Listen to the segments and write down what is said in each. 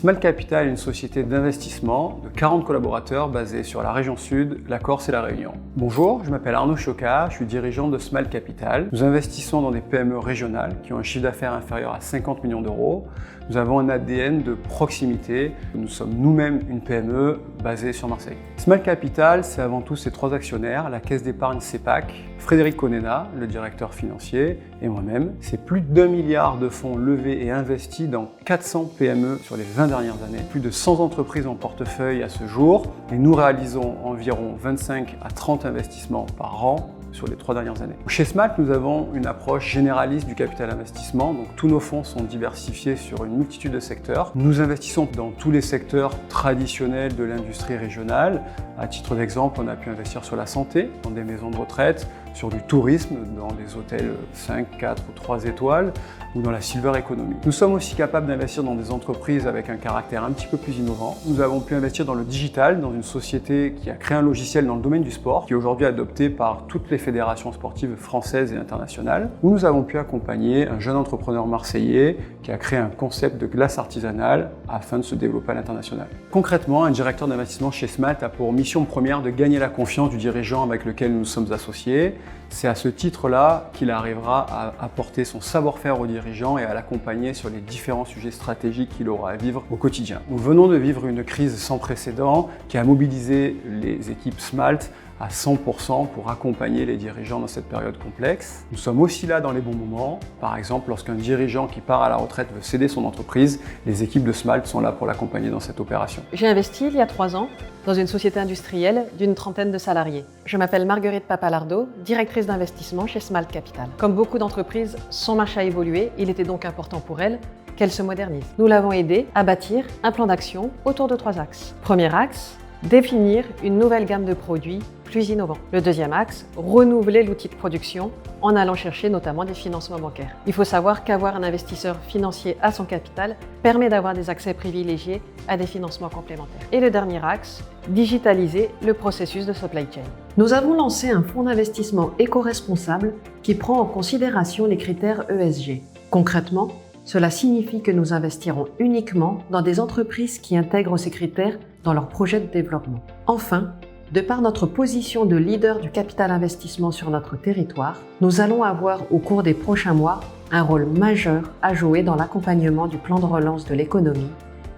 Smalt Capital est une société d'investissement de 40 collaborateurs basée sur la région Sud, la Corse et la Réunion. Bonjour, je m'appelle Arnaud Choca, je suis dirigeant de Smalt Capital. Nous investissons dans des PME régionales qui ont un chiffre d'affaires inférieur à 50 millions d'euros. Nous avons un ADN de proximité. Nous sommes nous-mêmes une PME basée sur Marseille. Smalt Capital, c'est avant tout ces trois actionnaires, la Caisse d'épargne CEPAC, Frédéric Conena, le directeur financier, et moi-même. C'est plus d'1 milliard de fonds levés et investis dans 400 PME sur les 20 dernières années. Plus de 100 entreprises en portefeuille à ce jour. Et nous réalisons environ 25 à 30 investissements par an sur les 3 dernières années. Chez Smalt, nous avons une approche généraliste du capital investissement, donc tous nos fonds sont diversifiés sur une multitude de secteurs. Nous investissons dans tous les secteurs traditionnels de l'industrie régionale. À titre d'exemple, on a pu investir sur la santé, dans des maisons de retraite, sur du tourisme, dans des hôtels 5, 4 ou 3 étoiles, ou dans la silver economy. Nous sommes aussi capables d'investir dans des entreprises avec un caractère un petit peu plus innovant. Nous avons pu investir dans le digital, dans une société qui a créé un logiciel dans le domaine du sport, qui est aujourd'hui adopté par toutes les fédérations sportives françaises et internationales, où nous avons pu accompagner un jeune entrepreneur marseillais qui a créé un concept de glace artisanale afin de se développer à l'international. Concrètement, un directeur d'investissement chez Smalt a pour mission première de gagner la confiance du dirigeant avec lequel nous sommes associés. C'est à ce titre-là qu'il arrivera à apporter son savoir-faire au dirigeant et à l'accompagner sur les différents sujets stratégiques qu'il aura à vivre au quotidien. Nous venons de vivre une crise sans précédent qui a mobilisé les équipes Smalt à 100% pour accompagner les dirigeants dans cette période complexe. Nous sommes aussi là dans les bons moments. Par exemple, lorsqu'un dirigeant qui part à la retraite veut céder son entreprise, les équipes de Smalt sont là pour l'accompagner dans cette opération. J'ai investi il y a 3 ans dans une société industrielle d'une trentaine de salariés. Je m'appelle Marguerite Papalardo, directrice d'investissement chez Smalt Capital. Comme beaucoup d'entreprises, son marché a évolué, il était donc important pour elle qu'elle se modernise. Nous l'avons aidée à bâtir un plan d'action autour de 3 axes. Premier axe, définir une nouvelle gamme de produits plus innovants. Le deuxième axe, renouveler l'outil de production en allant chercher notamment des financements bancaires. Il faut savoir qu'avoir un investisseur financier à son capital permet d'avoir des accès privilégiés à des financements complémentaires. Et le dernier axe, digitaliser le processus de supply chain. Nous avons lancé un fonds d'investissement éco-responsable qui prend en considération les critères ESG. Concrètement, cela signifie que nous investirons uniquement dans des entreprises qui intègrent ces critères dans leur projet de développement. Enfin, de par notre position de leader du capital investissement sur notre territoire, nous allons avoir au cours des prochains mois un rôle majeur à jouer dans l'accompagnement du plan de relance de l'économie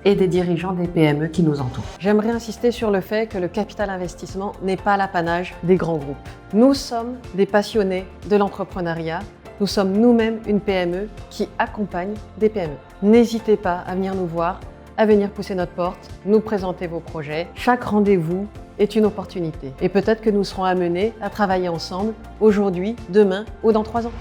et des dirigeants des PME qui nous entourent. J'aimerais insister sur le fait que le capital investissement n'est pas l'apanage des grands groupes. Nous sommes des passionnés de l'entrepreneuriat. Nous sommes nous-mêmes une PME qui accompagne des PME. N'hésitez pas à venir nous voir, à venir pousser notre porte, nous présenter vos projets. Chaque rendez-vous est une opportunité. Et peut-être que nous serons amenés à travailler ensemble aujourd'hui, demain ou dans 3 ans.